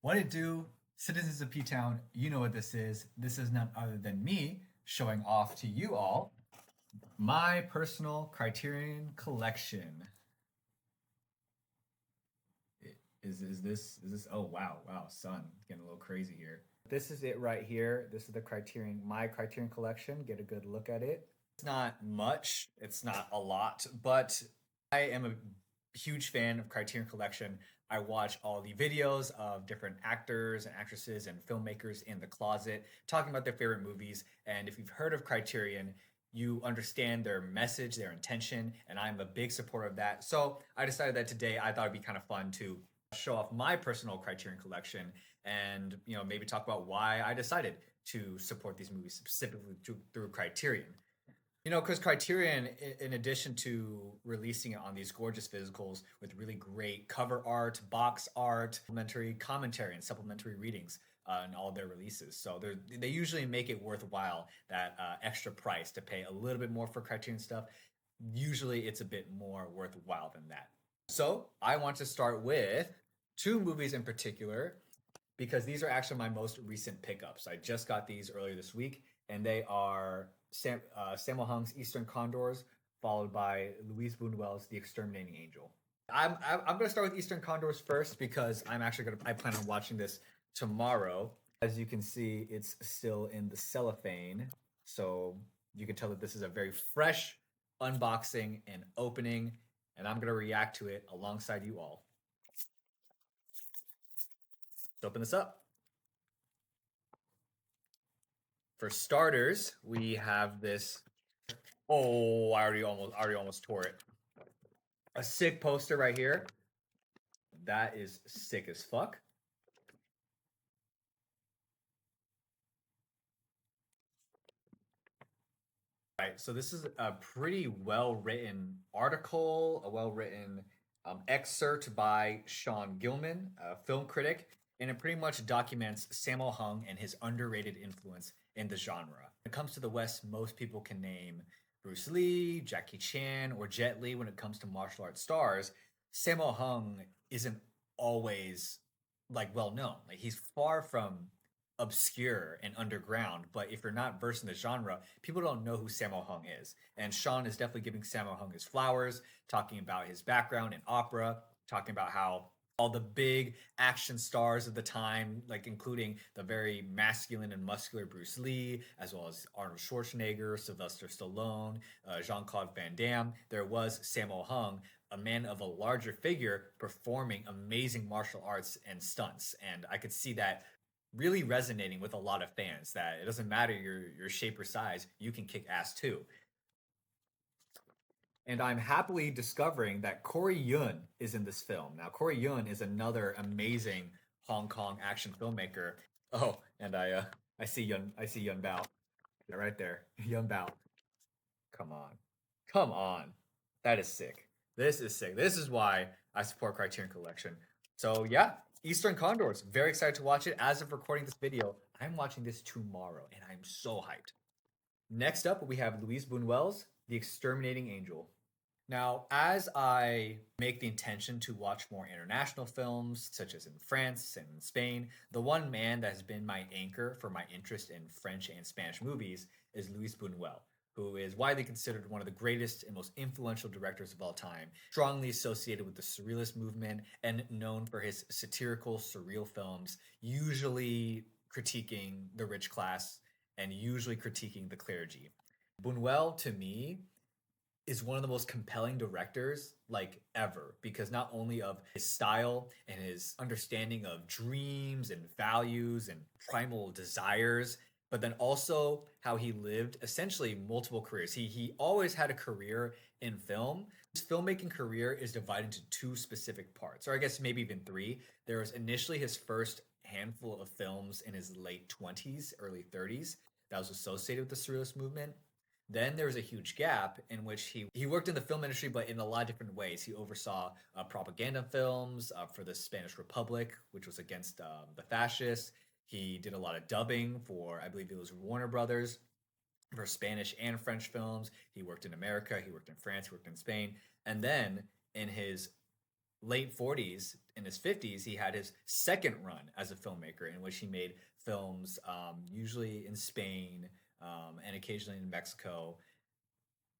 What it do, citizens of P Town? You know what this is. This is none other than me showing off to you all my personal Criterion Collection. Is this? Oh wow, sun getting a little crazy here. This is it right here. This is the Criterion, my Criterion Collection. Get a good look at it. It's not much. It's not a lot, but I am a huge fan of Criterion Collection. I watch all the videos of different actors and actresses and filmmakers in the closet talking about their favorite movies. And if you've heard of Criterion, you understand their message, their intention, and I'm a big supporter of that. So I decided that today I thought it'd be kind of fun to show off my personal Criterion Collection and maybe talk about why I decided to support these movies specifically through Criterion. Because Criterion, in addition to releasing it on these gorgeous physicals with really great cover art, box art, supplementary commentary, and supplementary readings in all their releases, so they usually make it worthwhile that extra price to pay a little bit more for Criterion stuff. Usually, it's a bit more worthwhile than that. So I want to start with two movies in particular because these are actually my most recent pickups. I just got these earlier this week, and they are Sammo Hung's Eastern Condors, followed by Louise Buñuel's The Exterminating Angel. I'm going to start with Eastern Condors first because I plan on watching this tomorrow. As you can see, it's still in the cellophane, so you can tell that this is a very fresh unboxing and opening, and I'm going to react to it alongside you all. Let's open this up. For starters, we have this. Oh, I already almost tore it. A sick poster right here. That is sick as fuck. Right, so this is a pretty well-written article, a well-written excerpt by Sean Gilman, a film critic, and it pretty much documents Sammo Hung and his underrated influence in the genre. When it comes to the West, most people can name Bruce Lee, Jackie Chan, or Jet Li when it comes to martial arts stars. Sammo Hung isn't always well known. Like he's far from obscure and underground, but if you're not versed in the genre, people don't know who Sammo Hung is. And Sean is definitely giving Sammo Hung his flowers, talking about his background in opera, talking about how all the big action stars of the time, like including the very masculine and muscular Bruce Lee, as well as Arnold Schwarzenegger, Sylvester Stallone, Jean-Claude Van Damme, there was Sammo Hung, a man of a larger figure, performing amazing martial arts and stunts. And I could see that really resonating with a lot of fans that it doesn't matter your shape or size, you can kick ass too. And I'm happily discovering that Corey Yun is in this film. Now, Corey Yun is another amazing Hong Kong action filmmaker. Oh, and I see Yun Bao. Right there. Yun Bao. Come on. Come on. That is sick. This is sick. This is why I support Criterion Collection. So yeah, Eastern Condors. Very excited to watch it. As of recording this video, I'm watching this tomorrow, and I'm so hyped. Next up, we have Louise Buñuel's The Exterminating Angel. Now, as I make the intention to watch more international films, such as in France and in Spain, the one man that has been my anchor for my interest in French and Spanish movies is Louis Buñuel, who is widely considered one of the greatest and most influential directors of all time, strongly associated with the Surrealist movement and known for his satirical, surreal films, usually critiquing the rich class and usually critiquing the clergy. Buñuel, to me, is one of the most compelling directors ever because not only of his style and his understanding of dreams and values and primal desires, but then also how he lived essentially multiple careers. He always had a career in film. His filmmaking career is divided into two specific parts, or I guess maybe even three. There was initially his first handful of films in his late 20s, early 30s that was associated with the Surrealist movement. Then there was a huge gap in which he worked in the film industry, but in a lot of different ways. He oversaw propaganda films for the Spanish Republic, which was against the fascists. He did a lot of dubbing for, I believe it was Warner Brothers, for Spanish and French films. He worked in America, he worked in France, he worked in Spain. And then in his late 40s, in his 50s, he had his second run as a filmmaker in which he made films usually in Spain and occasionally in Mexico.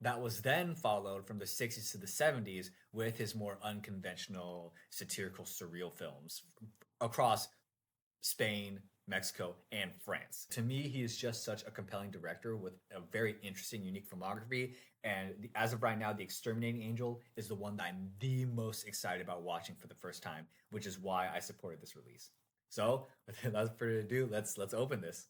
That was then followed from the 60s to the 70s with his more unconventional satirical surreal films across Spain, Mexico, and France. To me, he is just such a compelling director with a very interesting, unique filmography. And as of right now, The Exterminating Angel is the one that I'm the most excited about watching for the first time, which is why I supported this release. So, without further ado, let's open this.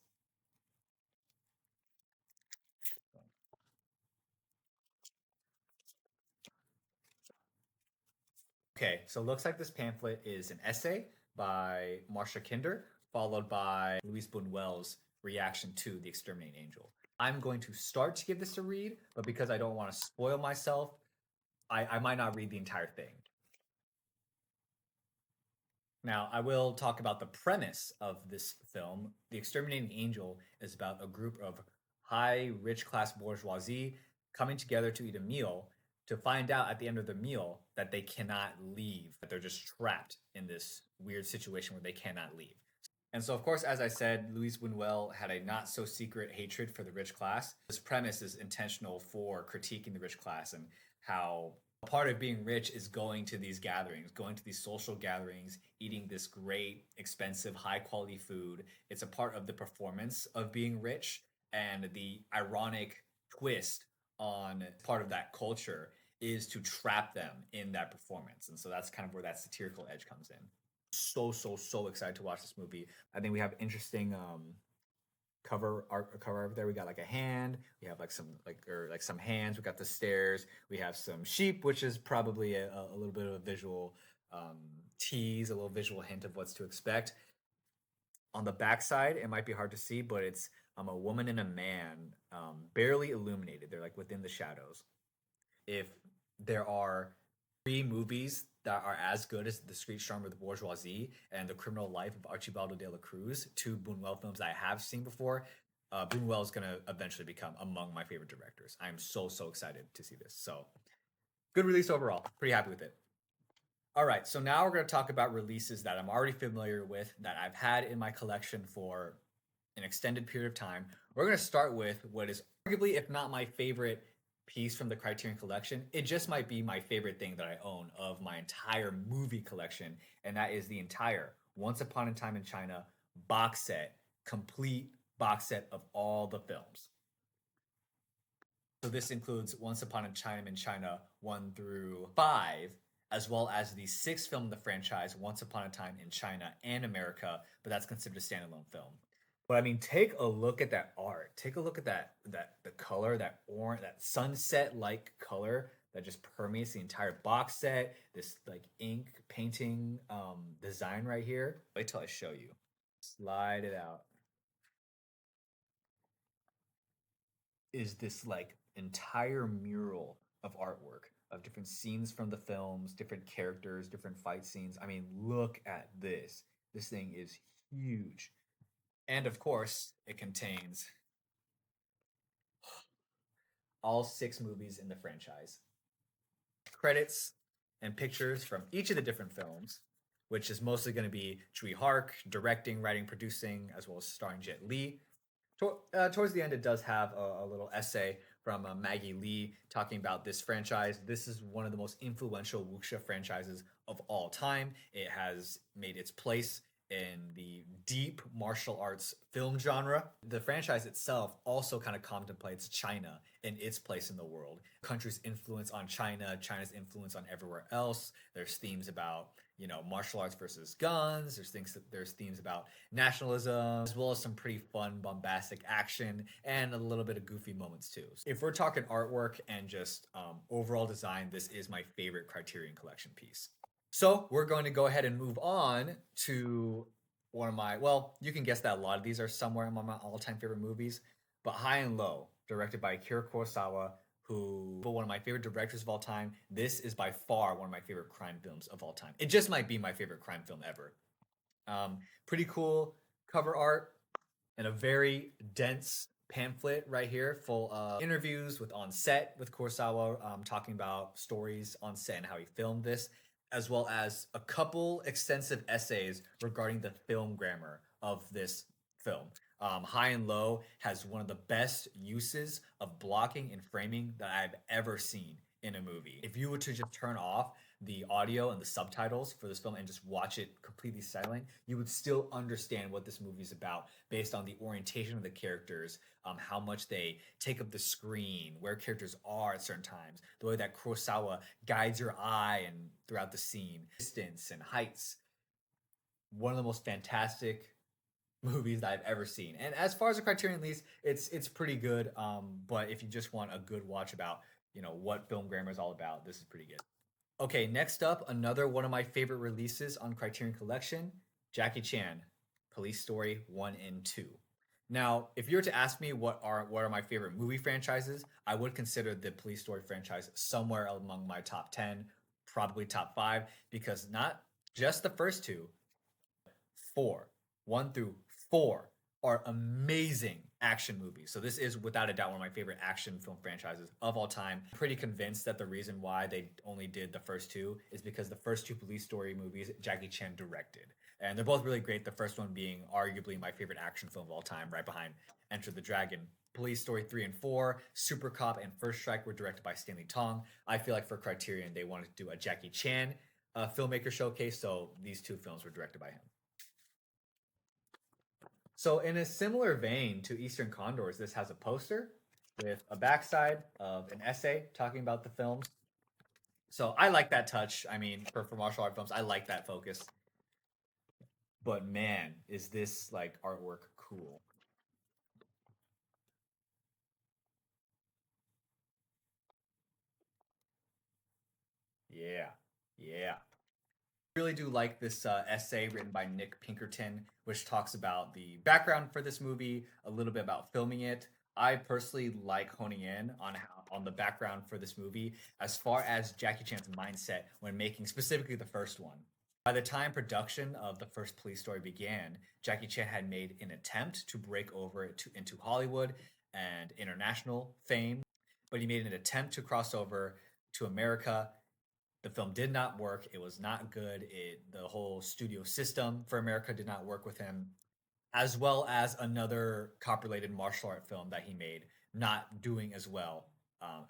Okay, so it looks like this pamphlet is an essay by Marcia Kinder, followed by Luis Buñuel's reaction to The Exterminating Angel. I'm going to start to give this a read, but because I don't want to spoil myself, I might not read the entire thing. Now, I will talk about the premise of this film. The Exterminating Angel is about a group of high, rich class bourgeoisie coming together to eat a meal to find out at the end of the meal that they cannot leave, that they're just trapped in this weird situation where they cannot leave. And so, of course, as I said, Luis Buñuel had a not so secret hatred for the rich class. This premise is intentional for critiquing the rich class and how part of being rich is going to these gatherings, going to these social gatherings, eating this great, expensive, high quality food. It's a part of the performance of being rich. And the ironic twist on part of that culture is to trap them in that performance. And so that's kind of where that satirical edge comes in. So excited to watch this movie. I think we have interesting cover art there. We got like a hand. We have like some hands. We got the stairs. We have some sheep, which is probably a little bit of a visual tease, a little visual hint of what's to expect. On the backside, it might be hard to see, but it's a woman and a man, barely illuminated. They're like within the shadows. If there are three movies that are as good as The Street Charm of the Bourgeoisie and The Criminal Life of Archibaldo de la Cruz, two Buñuel films I have seen before, Buñuel is going to eventually become among my favorite directors. I'm so excited to see this. So, good release overall. Pretty happy with it. All right, so now we're going to talk about releases that I'm already familiar with, that I've had in my collection for an extended period of time. We're going to start with what is arguably, if not my favorite piece from the Criterion Collection. It just might be my favorite thing that I own of my entire movie collection, and that is the entire Once Upon a Time in China box set, complete box set of all the films. So this includes Once Upon a Time in China 1 through 5, as well as the sixth film in the franchise, Once Upon a Time in China and America, but that's considered a standalone film. But I mean, take a look at that art. Take a look at that the color, that orange, that sunset-like color that just permeates the entire box set. This like ink painting design right here. Wait till I show you. Slide it out. Is this like entire mural of artwork of different scenes from the films, different characters, different fight scenes. I mean, look at this. This thing is huge. And of course, it contains all six movies in the franchise. Credits and pictures from each of the different films, which is mostly going to be Chui Hark directing, writing, producing, as well as starring Jet Li. Towards the end, it does have a little essay from Maggie Lee talking about this franchise. This is one of the most influential wuxia franchises of all time. It has made its place in the deep martial arts film genre. The franchise itself also kind of contemplates China and its place in the world. Country's influence on China, China's influence on everywhere else. There's themes about, martial arts versus guns. There's themes about nationalism, as well as some pretty fun, bombastic action and a little bit of goofy moments too. If we're talking artwork and just overall design, this is my favorite Criterion Collection piece. So we're going to go ahead and move on to one of my, well, you can guess that a lot of these are somewhere among my all-time favorite movies, but High and Low, directed by Akira Kurosawa, who one of my favorite directors of all time. This is by far one of my favorite crime films of all time. It just might be my favorite crime film ever. Pretty cool cover art and a very dense pamphlet right here full of interviews with on set with Kurosawa, talking about stories on set and how he filmed this, as well as a couple extensive essays regarding the film grammar of this film. High and Low has one of the best uses of blocking and framing that I've ever seen in a movie. If you were to just turn off the audio and the subtitles for this film and just watch it completely silent, you would still understand what this movie is about based on the orientation of the characters, how much they take up the screen, where characters are at certain times, the way that Kurosawa guides your eye and throughout the scene, distance and heights. One of the most fantastic movies that I've ever seen. And as far as the Criterion release, it's pretty good. But if you just want a good watch about what film grammar is all about, this is pretty good. Okay, next up, another one of my favorite releases on Criterion Collection, Jackie Chan, Police Story 1 and 2. Now, if you were to ask me what are my favorite movie franchises, I would consider the Police Story franchise somewhere among my top 10, probably top 5, because not just the first two, four, one through four are amazing action movies. So this is without a doubt one of my favorite action film franchises of all time. I'm pretty convinced that the reason why they only did the first two is because the first two Police Story movies Jackie Chan directed. And they're both really great. The first one being arguably my favorite action film of all time, right behind Enter the Dragon. Police Story 3 and 4, Super Cop, and First Strike were directed by Stanley Tong. I feel like for Criterion, they wanted to do a Jackie Chan filmmaker showcase, so these two films were directed by him. So, in a similar vein to Eastern Condors, this has a poster with a backside of an essay talking about the films. So, I like that touch. I mean, for martial art films, I like that focus. But man, is this like artwork cool? Yeah, yeah. Really do like this essay written by Nick Pinkerton, which talks about the background for this movie, a little bit about filming it. I personally like honing in on the background for this movie as far as Jackie Chan's mindset when making specifically the first one. By the time production of the first Police Story began, Jackie Chan had made an attempt to break over into Hollywood and international fame, but he made an attempt to cross over to America. The film did not work. It was not good. The whole studio system for America did not work with him, as well as another cop-related martial art film that he made, not doing as well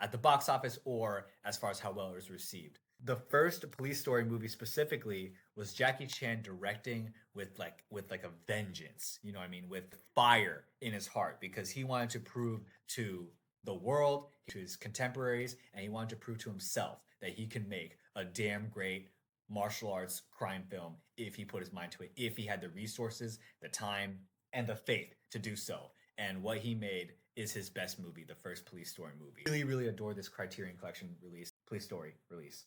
at the box office or as far as how well it was received. The first Police Story movie specifically was Jackie Chan directing with a vengeance. You know what I mean? With fire in his heart because he wanted to prove to the world, to his contemporaries, and he wanted to prove to himself that he can make a damn great martial arts crime film if he put his mind to it, if he had the resources, the time, and the faith to do so. And what he made is his best movie, the first Police Story movie. Really, really adore this Criterion Collection release, Police Story release.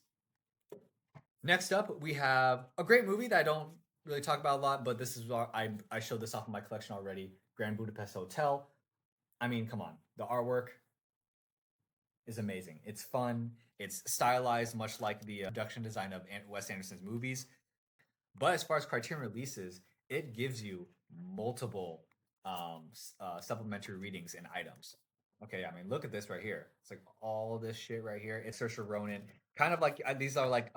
Next up, we have a great movie that I don't really talk about a lot, but this is I showed this off in my collection already. Grand Budapest Hotel. I mean, come on, the artwork is amazing. It's fun. It's stylized, much like the production design of Wes Anderson's movies. But as far as Criterion releases, it gives you multiple supplementary readings and items. Okay, I mean, look at this right here. It's like all this shit right here. It's Saoirse Ronan, kind of like these are like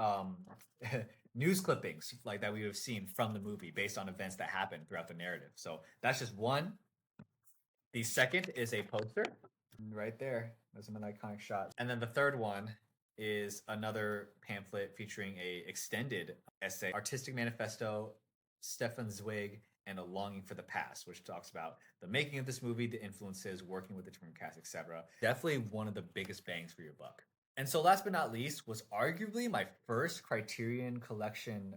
news clippings like that we have seen from the movie based on events that happened throughout the narrative. So that's just one. The second is a poster right there. There's an iconic shot. And then the third one is another pamphlet featuring a extended essay, artistic manifesto, Stefan Zweig, and a longing for the past, which talks about the making of this movie, the influences, working with the different cast, etc. Definitely one of the biggest bangs for your buck. And so, last but not least, was arguably my first Criterion Collection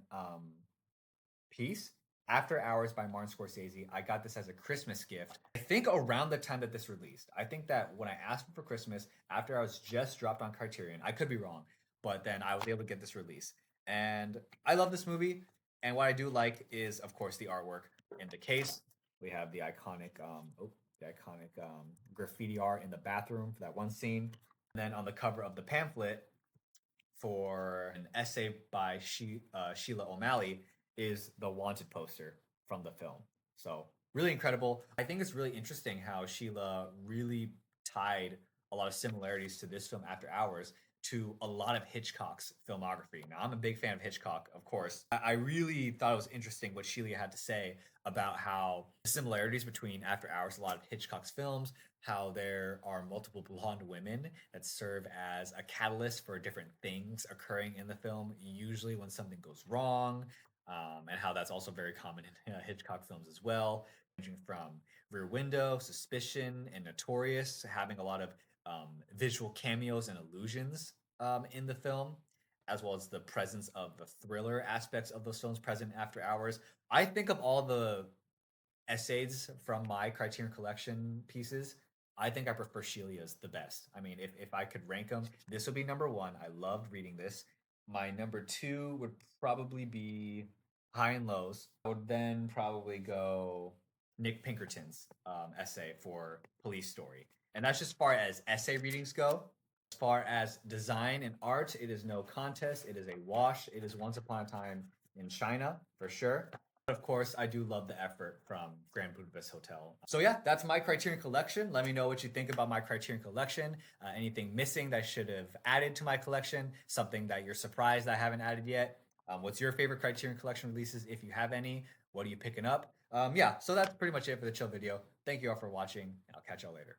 piece. After Hours by Martin Scorsese. I got this as a Christmas gift. I think around the time that this released. I think that when I asked for Christmas, After Hours just dropped on Criterion. I could be wrong, but then I was able to get this release. And I love this movie. And what I do like is, of course, the artwork in the case. We have the iconic graffiti art in the bathroom for that one scene. And then on the cover of the pamphlet for an essay by Sheila O'Malley is the Wanted poster from the film. So really incredible. I think it's really interesting how Sheila really tied a lot of similarities to this film After Hours to a lot of Hitchcock's filmography. Now, I'm a big fan of Hitchcock, of course. I really thought it was interesting what Sheila had to say about how the similarities between After Hours, a lot of Hitchcock's films, how there are multiple blonde women that serve as a catalyst for different things occurring in the film, usually when something goes wrong, and how that's also very common in Hitchcock films as well, ranging from Rear Window, Suspicion, and Notorious, having a lot of visual cameos and illusions in the film, as well as the presence of the thriller aspects of those films present After Hours. I think of all the essays from my Criterion Collection pieces, I think I prefer Shelia's the best. I mean, if I could rank them, this would be number one. I loved reading this. My number two would probably be High and Lows. I would then probably go Nick Pinkerton's essay for Police Story. And that's just as far as essay readings go. As far as design and art, it is no contest. It is a wash. It is Once Upon a Time in China, for sure. Of course, I do love the effort from Grand Budapest Hotel. So yeah, that's my Criterion Collection. Let me know what you think about my Criterion Collection. Anything missing that I should have added to my collection? Something that you're surprised I haven't added yet? What's your favorite Criterion Collection releases, if you have any? What are you picking up? Yeah, so that's pretty much it for the chill video. Thank you all for watching, and I'll catch y'all later.